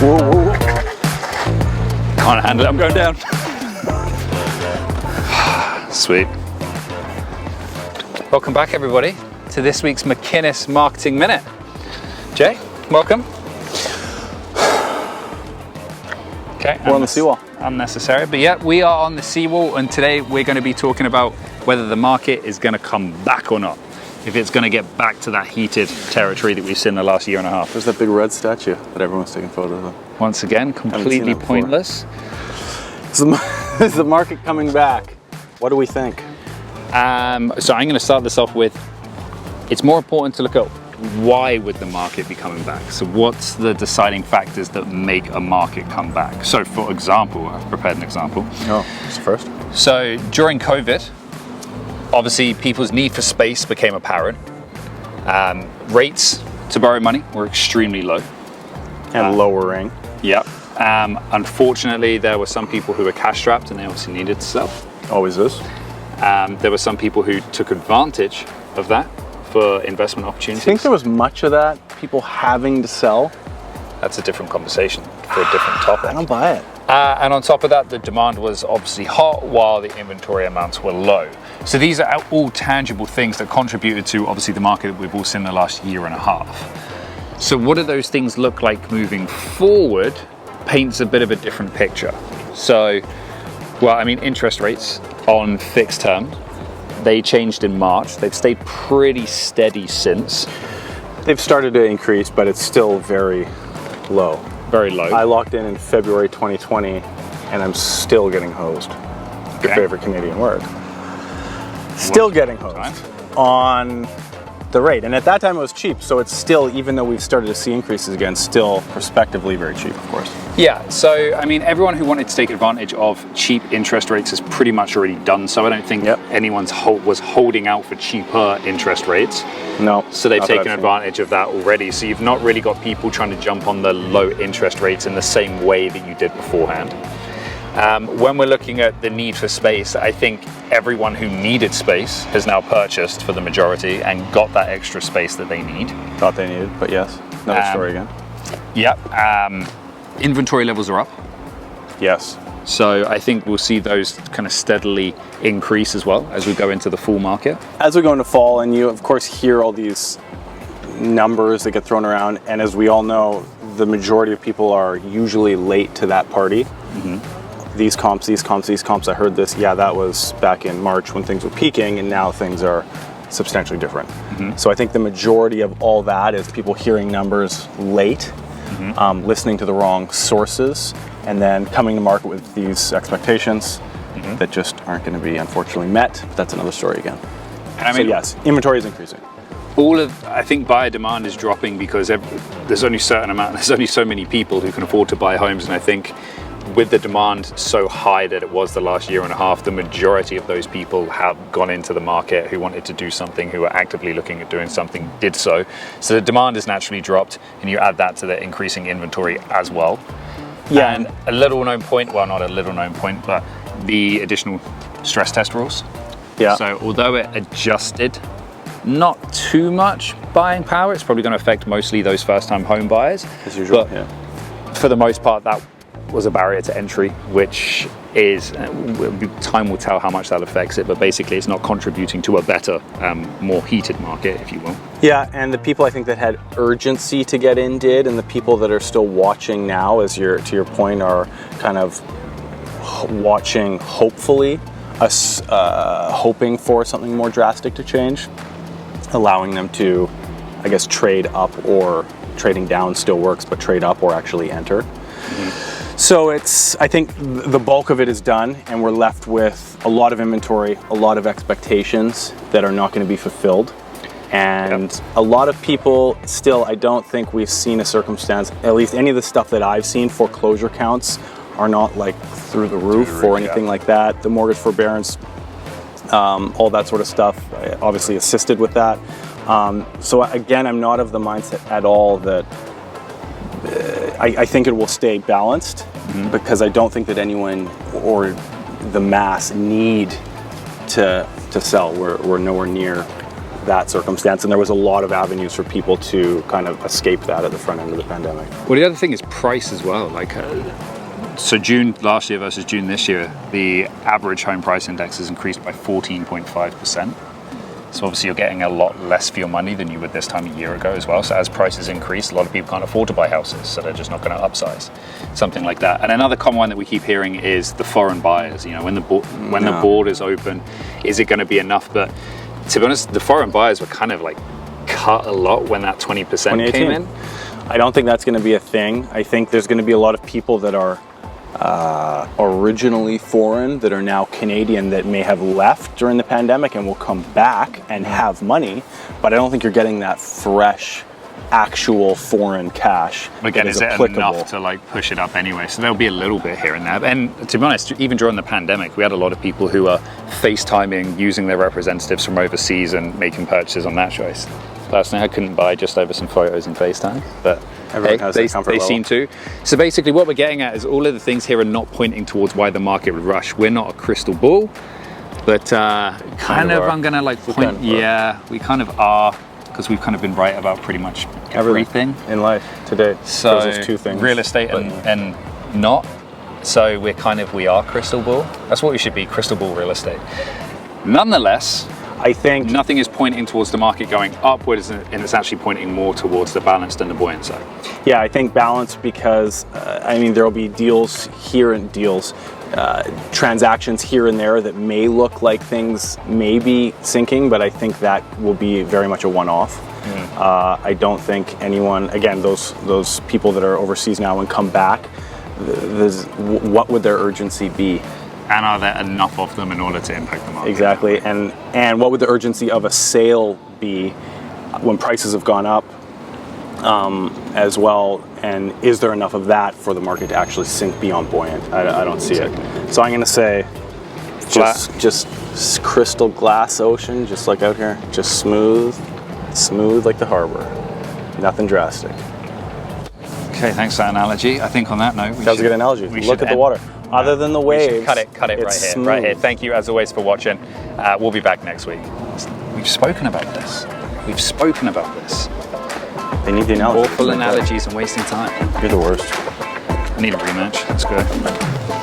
Whoa, whoa, whoa. Can't handle it, I'm going down. Sweet. Welcome back, everybody, to this week's McInnes Marketing Minute. Jay, welcome. Okay, we're on the seawall. Unnecessary, but yeah, we are on the seawall, and today we're going to be talking about whether the market is going to come back or not. If it's going to get back to that heated territory that we've seen the last year and a half. There's that big red statue that everyone's taking photos of. Once again, completely pointless. Is the market coming back? What do we think? So I'm going to start this off with, it's more important to look at why would the market be coming back? So what's the deciding factors that make a market come back? So for example, I've prepared an example. Oh, it's the first. So during COVID, obviously people's need for space became apparent. Rates to borrow money were extremely low. And lowering. Yep. Unfortunately, there were some people who were cash strapped and they obviously needed to sell. Always is. There were some people who took advantage of that for investment opportunities. I think there was much of that, people having to sell. That's a different conversation for a different topic. I don't buy it. And on top of that, the demand was obviously hot while the inventory amounts were low. So these are all tangible things that contributed to obviously the market that we've all seen the last year and a half. So what do those things look like moving forward paints a bit of a different picture. So, well, I mean, interest rates on fixed term, they changed in March. They've stayed pretty steady since. They've started to increase, but it's still very low. Very low. I locked in February 2020, and I'm still getting hosed. Your favorite Canadian word. Still getting hosed on the rate. And at that time it was cheap, so it's still, even though we've started to see increases again, still prospectively very cheap, of course. Yeah, so I mean, everyone who wanted to take advantage of cheap interest rates has pretty much already done so. I don't think anyone was holding out for cheaper interest rates. No. So they've taken advantage of that already. So you've not really got people trying to jump on the low interest rates in the same way that you did beforehand. When we're looking at the need for space, I think everyone who needed space has now purchased for the majority and got that extra space that they need. Thought they needed, but yes, another story again. Yep. Inventory levels are up. Yes. So I think we'll see those kind of steadily increase as well as we go into the fall market. As we go into fall, and you of course hear all these numbers that get thrown around, and as we all know, the majority of people are usually late to that party. Mm-hmm. These comps, I heard this, that was back in March when things were peaking, and now things are substantially different. Mm-hmm. So I think the majority of all that is people hearing numbers late, listening to the wrong sources, and then coming to market with these expectations that just aren't going to be unfortunately met. But that's another story again. And I mean, so yes, inventory is increasing. I think buyer demand is dropping because there's only so many people who can afford to buy homes, and I think with the demand so high that it was the last year and a half, the majority of those people have gone into the market who wanted to do something, who are actively looking at doing something, did so. So the demand has naturally dropped, and you add that to the increasing inventory as well. Yeah. And a little known point, well, not a little known point, but the additional stress test rules. Yeah. So although it adjusted not too much buying power, it's probably going to affect mostly those first-time home buyers. As usual, but for the most part, that was a barrier to entry, which is, time will tell how much that affects it, but basically it's not contributing to a better, more heated market, if you will. Yeah, and the people I think that had urgency to get in did, and the people that are still watching now, to your point, are kind of watching, hopefully, hoping for something more drastic to change, allowing them to, I guess, trade up, or trading down still works, but trade up or actually enter. Mm-hmm. So I think the bulk of it is done, and we're left with a lot of inventory, a lot of expectations that are not going to be fulfilled. And a lot of people still, I don't think we've seen a circumstance, at least any of the stuff that I've seen, foreclosure counts are not like through the roof or anything like that. The mortgage forbearance, all that sort of stuff, obviously assisted with that. So again, I'm not of the mindset at all that I think it will stay balanced because I don't think that anyone or the mass need to sell. We're nowhere near that circumstance, and there was a lot of avenues for people to kind of escape that at the front end of the pandemic. Well, the other thing is price as well. Like, so June last year versus June this year, the average home price index has increased by 14.5%. So obviously you're getting a lot less for your money than you would this time a year ago as well. So as prices increase, a lot of people can't afford to buy houses, so they're just not going to upsize, something like that. And another common one that we keep hearing is the foreign buyers. You know, when the borders open, is it going to be enough? But to be honest, the foreign buyers were kind of like cut a lot when that 20% came in. I don't think that's going to be a thing. I think there's going to be a lot of people that are originally foreign that are now Canadian that may have left during the pandemic and will come back and have money, but I don't think you're getting that fresh, actual foreign cash. Again, is it enough to like push it up anyway? So there'll be a little bit here and there. And to be honest, even during the pandemic, we had a lot of people who are FaceTiming, using their representatives from overseas and making purchases on that choice. Personally, I couldn't buy just over some photos and FaceTime, but they seem to. So basically what we're getting at is all of the things here are not pointing towards why the market would rush. We're not a crystal ball, but kind of I'm going to like point, we kind of are, because we've kind of been right about pretty much everything in life today. So there's two things. Real estate and not. So we are crystal ball. That's what we should be, crystal ball real estate. Nonetheless, I think nothing is pointing towards the market going upwards, and it's actually pointing more towards the balanced and the buoyant side. Yeah, I think balanced because, there will be deals here and transactions here and there that may look like things may be sinking, but I think that will be very much a one-off. I don't think anyone, again, those people that are overseas now and come back, what would their urgency be? And are there enough of them in order to impact the market? Exactly, and what would the urgency of a sale be when prices have gone up as well? And is there enough of that for the market to actually sink beyond buoyant? I don't see it. So I'm going to say just crystal glass ocean, just like out here, just smooth like the harbor. Nothing drastic. Okay, thanks for that analogy. I think on that note, that was a good analogy. Look at the water. Other than the waves, cut it right here. Thank you as always for watching. We'll be back next week. We've spoken about this. They need the analogy. Awful analogies and wasting time. You're the worst. I need a rematch. Let's go.